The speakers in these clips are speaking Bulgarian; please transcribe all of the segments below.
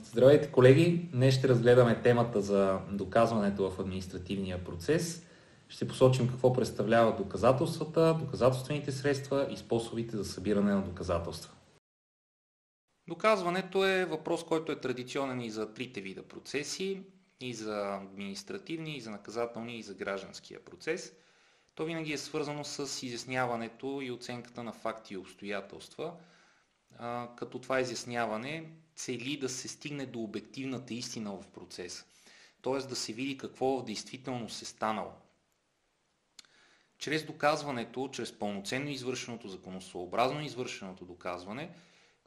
Здравейте, колеги! Днес ще разгледаме темата за доказването в административния процес. Ще посочим какво представляват доказателствата, доказателствените средства и способите за събиране на доказателства. Доказването е въпрос, който е традиционен и за трите вида процеси, и за административния, и за наказателния, и за гражданския процес. То винаги е свързано с изясняването и оценката на факти и обстоятелства, като това изясняване цели да се стигне до обективната истина в процеса, т.е. да се види какво в действителност е станало. Чрез доказването, чрез пълноценно извършеното, законосъобразно извършеното доказване,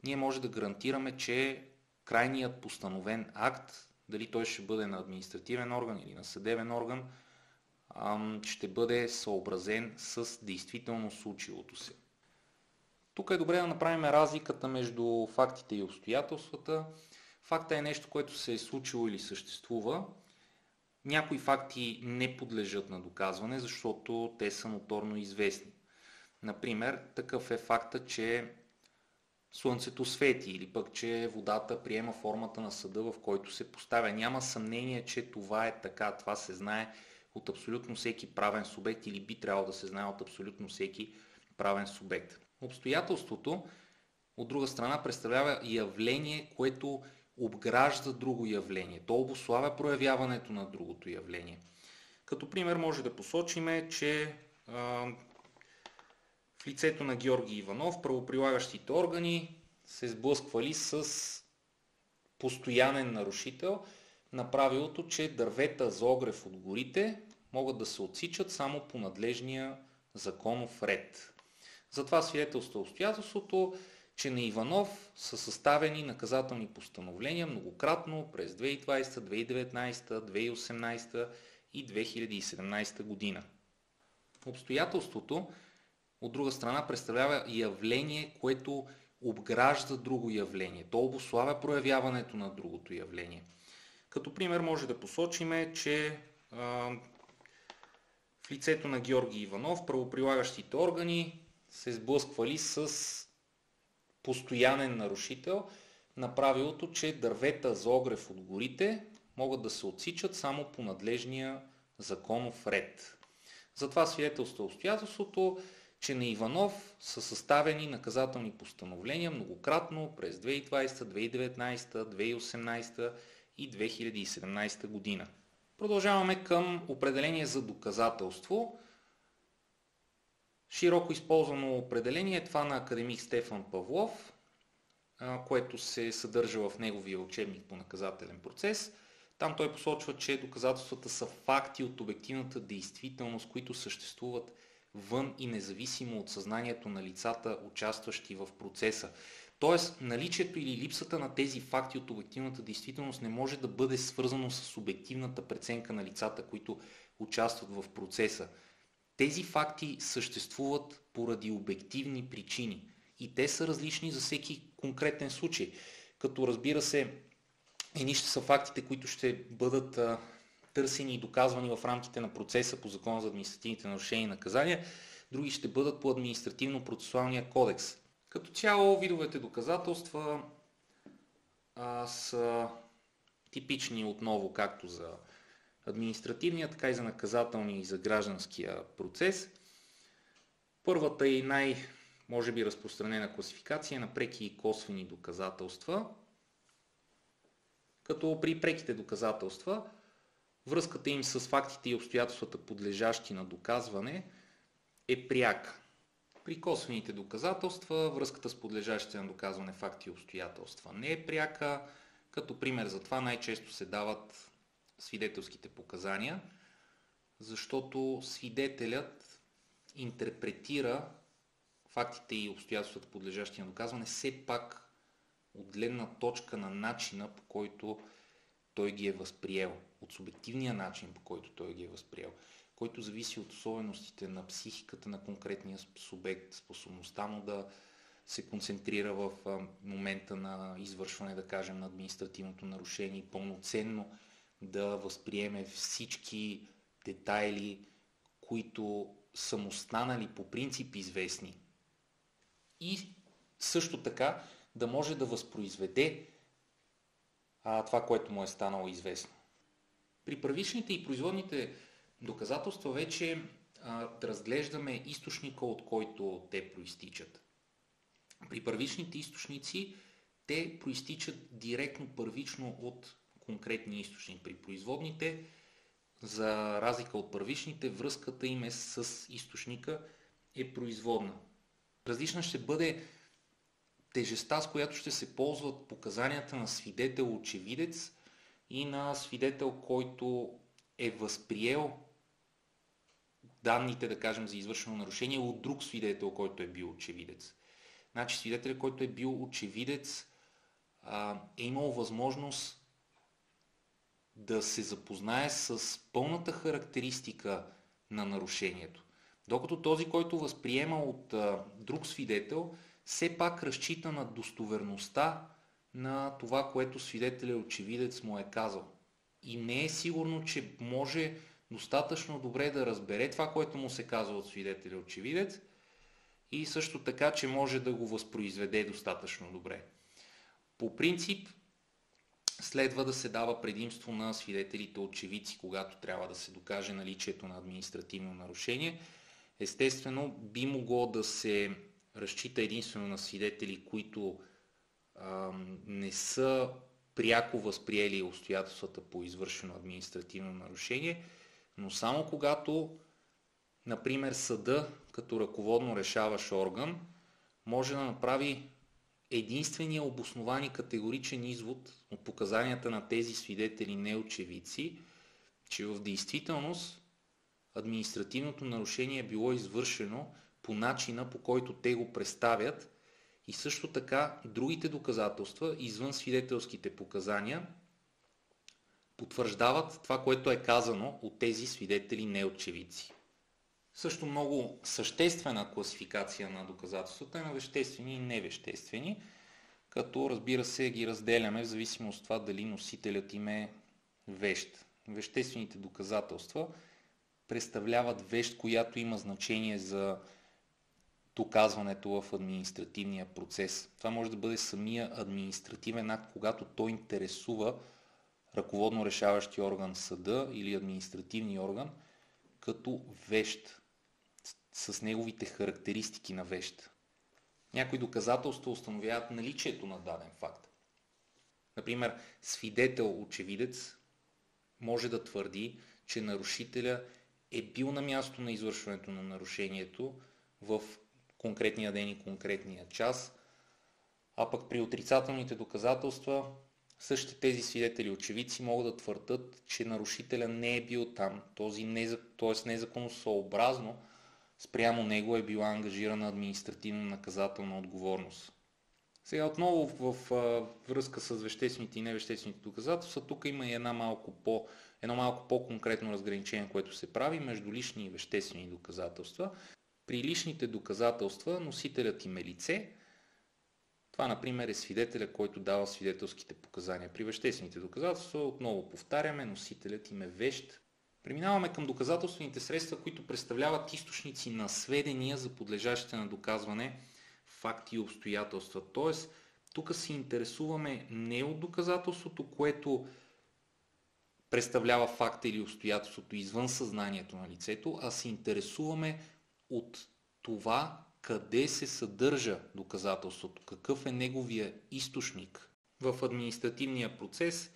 ние може да гарантираме, че крайният постановен акт, дали той ще бъде на административен орган или на съдебен орган, ще бъде съобразен с действително случилото се. Тук е добре да направим разликата между фактите и обстоятелствата. Факта е нещо, което се е случило или съществува. Някои факти не подлежат на доказване, защото те са ноторно известни. Например, такъв е факта, че слънцето свети или пък, че водата приема формата на съда, в който се поставя. Няма съмнение, че това е така. Това се знае от абсолютно всеки правен субект или би трябвало да се знае от абсолютно всеки правен субект. Обстоятелството, от друга страна, представлява явление, което обгражда друго явление. То обуславя проявяването на другото явление. Като пример може да посочим, че в лицето на Георги Иванов правоприлагащите органи се сблъсквали с постоянен нарушител на правилото, че дървета за огрев от горите могат да се отсичат само по надлежния законов ред. Затова свидетелства обстоятелството, че на Иванов са съставени наказателни постановления многократно през 2020, 2019, 2018 и 2017 година. Обстоятелството, от друга страна, представлява явление, което обгражда друго явление. То обуславя проявяването на другото явление. Като пример може да посочим, че в лицето на Георги Иванов правоприлагащите органи се сблъсквали с постоянен нарушител на правилото, че дървета за огрев от горите могат да се отсичат само по надлежния законов ред. Затова свидетелства обстоятелството, че на Иванов са съставени наказателни постановления многократно през 2020, 2019, 2018 и 2017 година. Продължаваме към определение за доказателство. Широко използвано определение е това на академик Стефан Павлов, което се съдържа в неговия учебник по наказателен процес. Там той посочва, че доказателствата са факти от обективната действителност, които съществуват вън и независимо от съзнанието на лицата, участващи в процеса. Тоест, наличието или липсата на тези факти от обективната действителност не може да бъде свързано с обективната преценка на лицата, които участват в процеса. Тези факти съществуват поради обективни причини и те са различни за всеки конкретен случай. Като разбира се, едни ще са фактите, които ще бъдат търсени и доказвани в рамките на процеса по Закона за административните нарушения и наказания, други ще бъдат по административно-процесуалния кодекс. Като цяло видовете доказателства са типични отново както за административния, така и за наказателния и за гражданския процес. Първата и може би разпространена класификация е на преки и косвени доказателства. Като при преките доказателства връзката им с фактите и обстоятелствата, подлежащи на доказване, е пряка. При косвените доказателства връзката с подлежащите на доказване факти и обстоятелства не е пряка. Като пример за това най-често се дават свидетелските показания, защото свидетелят интерпретира фактите и обстоятелствата, подлежащи на доказване, все пак от гледна точка на начина, по който той ги е възприел, от субективния начин, по който той ги е възприел, който зависи от особеностите на психиката на конкретния субект, способността му да се концентрира в момента на извършване, да кажем, на административното нарушение и пълноценно да възприеме всички детайли, които са му станали по принцип известни. И също така да може да възпроизведе това, което му е станало известно. При първичните и производните доказателства вече разглеждаме източника, от който те проистичат. При първичните източници те проистичат директно първично от конкретния източник. При производните, за разлика от първичните, връзката им с източника е производна. Различна ще бъде тежестта, с която ще се ползват показанията на свидетел-очевидец и на свидетел, който е възприел данните, да кажем, за извършено нарушение от друг свидетел, който е бил очевидец. Значи свидетелят, който е бил очевидец, е имал възможност да се запознае с пълната характеристика на нарушението. Докато този, който възприема от друг свидетел, все пак разчита на достоверността на това, което свидетелят очевидец му е казал. И не е сигурно, че може достатъчно добре да разбере това, което му се казва от свидетеля очевидец, и също така, че може да го възпроизведе достатъчно добре. По принцип, следва да се дава предимство на свидетелите очевидци, когато трябва да се докаже наличието на административно нарушение. Естествено, би могло да се разчита единствено на свидетели, които не са пряко възприели обстоятелствата по извършено административно нарушение, но само когато, например, съда като ръководно решаващ орган може да направи единствения обоснован и категоричен извод от показанията на тези свидетели неочевидци, че в действителност административното нарушение е било извършено по начина, по който те го представят, и също така другите доказателства, извън свидетелските показания, потвърждават това, което е казано от тези свидетели неочевидци. Също много съществена класификация на доказателствата е на веществени и невеществени, като разбира се ги разделяме в зависимост от това дали носителят им е вещ. Веществените доказателства представляват вещ, която има значение за доказването в административния процес. Това може да бъде самия административен акт, когато той интересува ръководно решаващия орган, съда или административния орган, като вещ, с неговите характеристики на вещ. Някои доказателства установяват наличието на даден факт. Например, свидетел-очевидец може да твърди, че нарушителя е бил на място на извършването на нарушението в конкретния ден и конкретния час, а пък при отрицателните доказателства същите тези свидетели-очевидци могат да твърдят, че нарушителя не е бил там, т.е. незаконосъобразно спрямо него е била ангажирана административно-наказателна отговорност. Сега отново в връзка с веществените и невеществените доказателства, тук има и едно малко по-конкретно разграничение, което се прави между лични и веществени доказателства. При личните доказателства носителят им е лице. Това, например, е свидетеля, който дава свидетелските показания. При веществените доказателства, отново повтаряме, носителят им е вещ. Преминаваме към доказателствените средства, които представляват източници на сведения за подлежащите на доказване факти и обстоятелства. Тоест, тук се интересуваме не от доказателството, което представлява факта или обстоятелството извън съзнанието на лицето, а се интересуваме от това къде се съдържа доказателството, какъв е неговия източник. В административния процес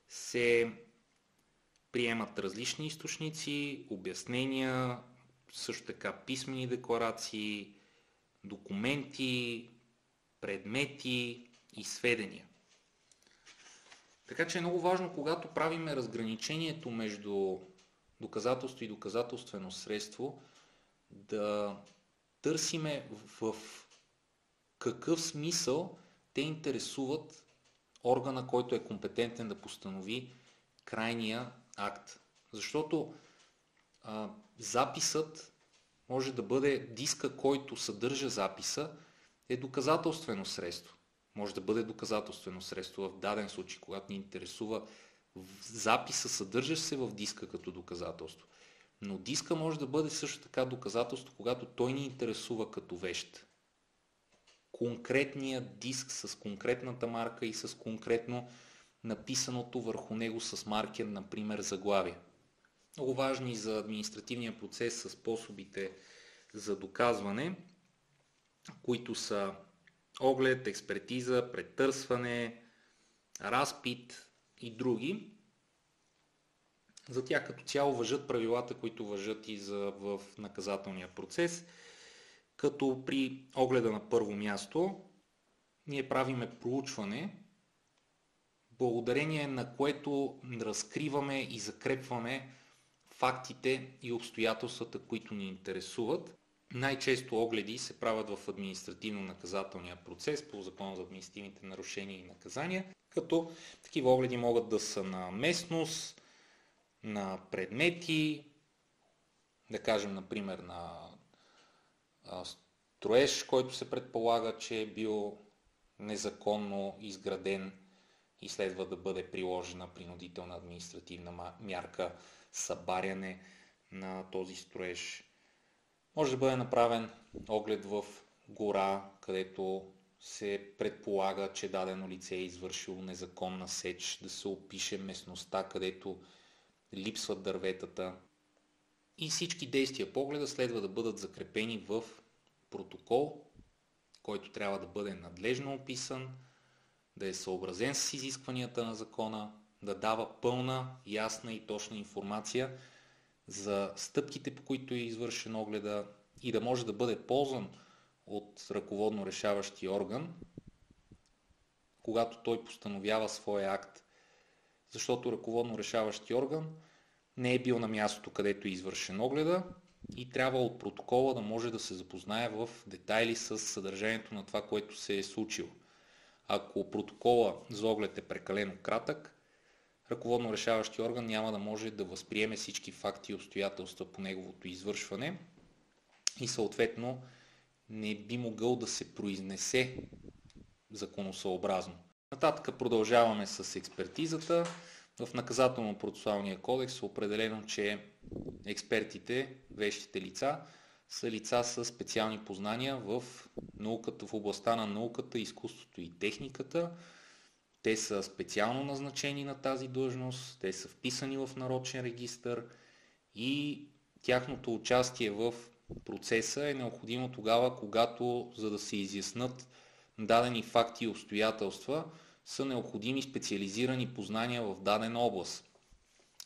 се приемат различни източници, обяснения, също така писмени декларации, документи, предмети и сведения. Така че е много важно, когато правиме разграничението между доказателство и доказателствено средство, да търсиме в какъв смисъл те интересуват органа, който е компетентен да постанови крайния акт. Защото записът може да бъде диска, който съдържа записа, е доказателствено средство. Може да бъде доказателствено средство в даден случай, когато ни интересува записа, съдържащ се в диска като доказателство. Но диска може да бъде също така доказателство, когато той ни интересува като вещ. Конкретният диск с конкретната марка и с конкретно написаното върху него с маркер, например заглавие. Много важни за административния процес са способите за доказване, които са оглед, експертиза, претърсване, разпит и други. За тях като цяло важат правилата, които важат и в наказателния процес, като при огледа на първо място ние правиме проучване, благодарение на което разкриваме и закрепваме фактите и обстоятелствата, които ни интересуват. Най-често огледи се правят в административно-наказателния процес по Закона за административните нарушения и наказания, като такива огледи могат да са на местност, на предмети, да кажем, например, на строеж, който се предполага, че е бил незаконно изграден и следва да бъде приложена принудителна административна мярка събаряне на този строеж. Може да бъде направен оглед в гора, където се предполага, че дадено лице е извършило незаконна сеч, да се опише местността, където липсват дърветата. И всички действия по огледа следва да бъдат закрепени в протокол, който трябва да бъде надлежно описан, да е съобразен с изискванията на закона, да дава пълна, ясна и точна информация за стъпките, по които е извършен огледа и да може да бъде ползван от ръководно решаващия орган, когато той постановява своя акт. Защото ръководно решаващия орган не е бил на мястото, където е извършен огледа и трябва от протокола да може да се запознае в детайли с съдържанието на това, което се е случило. Ако протокола за оглед е прекалено кратък, ръководно решаващия орган няма да може да възприеме всички факти и обстоятелства по неговото извършване и съответно не би могъл да се произнесе законосъобразно. Нататък продължаваме с експертизата. В наказателно-процесуалния кодекс е определено, че експертите, вещите лица, са лица с специални познания в науката, в областта на науката, изкуството и техниката. Те са специално назначени на тази длъжност, те са вписани в нарочен регистър и тяхното участие в процеса е необходимо тогава, когато, за да се изяснат дадени факти и обстоятелства, са необходими специализирани познания в дадена област.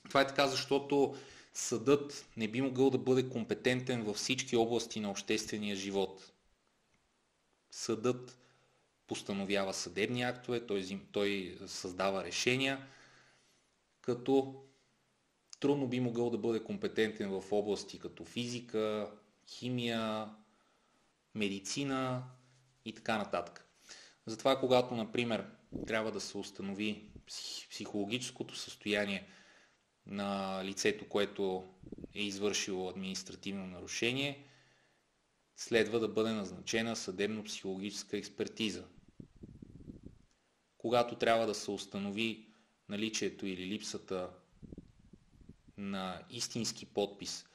Това е така, защото съдът не би могъл да бъде компетентен във всички области на обществения живот. Съдът постановява съдебни актове, той създава решения, като трудно би могъл да бъде компетентен в области като физика, химия, медицина и така нататък. Затова, когато, например, трябва да се установи психологическото състояние на лицето, което е извършило административно нарушение, следва да бъде назначена съдебно-психологическа експертиза. Когато трябва да се установи наличието или липсата на истински подпис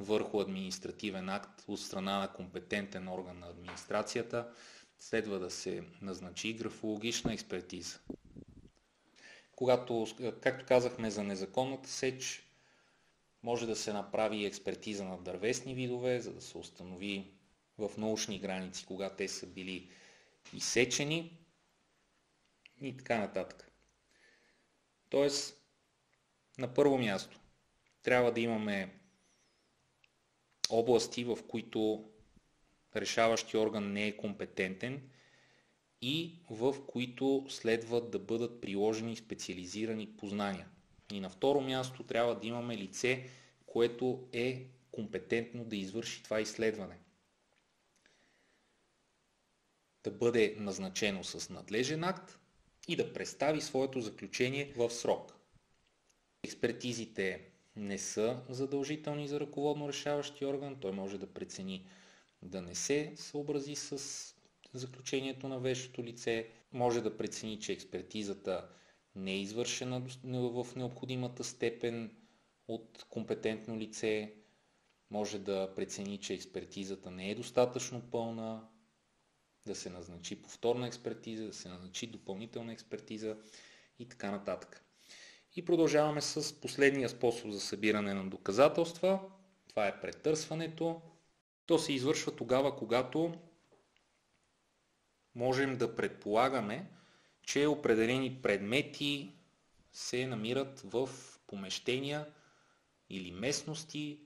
върху административен акт от страна на компетентен орган на администрацията, следва да се назначи графологична експертиза. Когато, както казахме за незаконната сеч, може да се направи експертиза на дървесни видове, за да се установи в научни граници, кога те са били изсечени и така нататък. Тоест, на първо място, трябва да имаме области, в които решаващия орган не е компетентен и в които следва да бъдат приложени специализирани познания. И на второ място трябва да имаме лице, което е компетентно да извърши това изследване. Да бъде назначено с надлежен акт и да представи своето заключение в срок. Експертизите не са задължителни за ръководно решаващия орган, той може да прецени да не се съобрази с заключението на вещото лице, може да прецени, че експертизата не е извършена в необходимата степен от компетентно лице, може да прецени, че експертизата не е достатъчно пълна, да се назначи повторна експертиза, да се назначи допълнителна експертиза и така нататък. И продължаваме с последния способ за събиране на доказателства. Това е претърсването. То се извършва тогава, когато можем да предполагаме, че определени предмети се намират в помещения или местности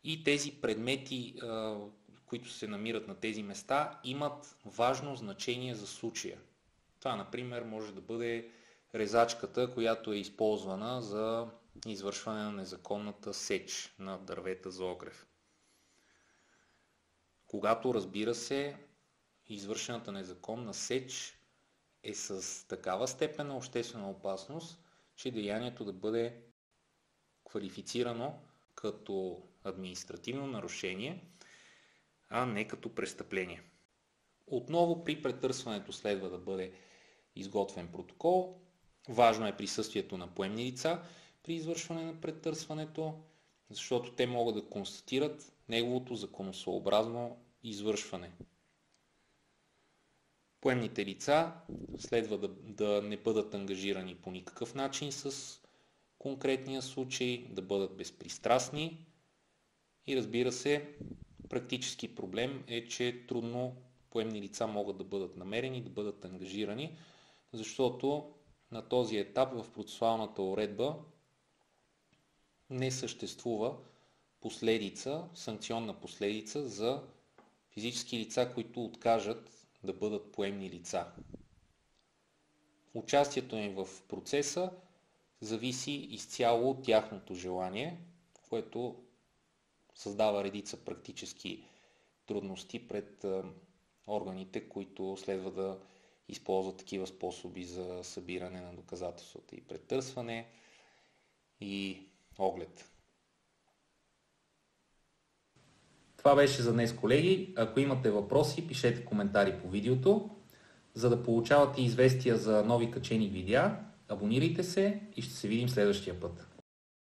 и тези предмети, които се намират на тези места, имат важно значение за случая. Това, например, може да бъде резачката, която е използвана за извършване на незаконната сеч на дървета за огрев. Когато, разбира се, извършената незаконна сеч е с такава степен на обществена опасност, че деянието да бъде квалифицирано като административно нарушение, а не като престъпление. Отново при претърсването следва да бъде изготвен протокол. Важно е присъствието на поемни лица при извършване на претърсването, защото те могат да констатират неговото законосъобразно извършване. Поемните лица следва да не бъдат ангажирани по никакъв начин с конкретния случай, да бъдат безпристрастни и, разбира се, практически проблем е, че трудно поемни лица могат да бъдат намерени, да бъдат ангажирани, защото на този етап в процесуалната уредба не съществува последица, санкционна последица за физически лица, които откажат да бъдат поемни лица. Участието им в процеса зависи изцяло от тяхното желание, което създава редица практически трудности пред органите, които следва да използват такива способи за събиране на доказателствата и претърсване и оглед. Това беше за днес, колеги. Ако имате въпроси, пишете коментари по видеото. За да получавате известия за нови качени видеа, абонирайте се и ще се видим следващия път.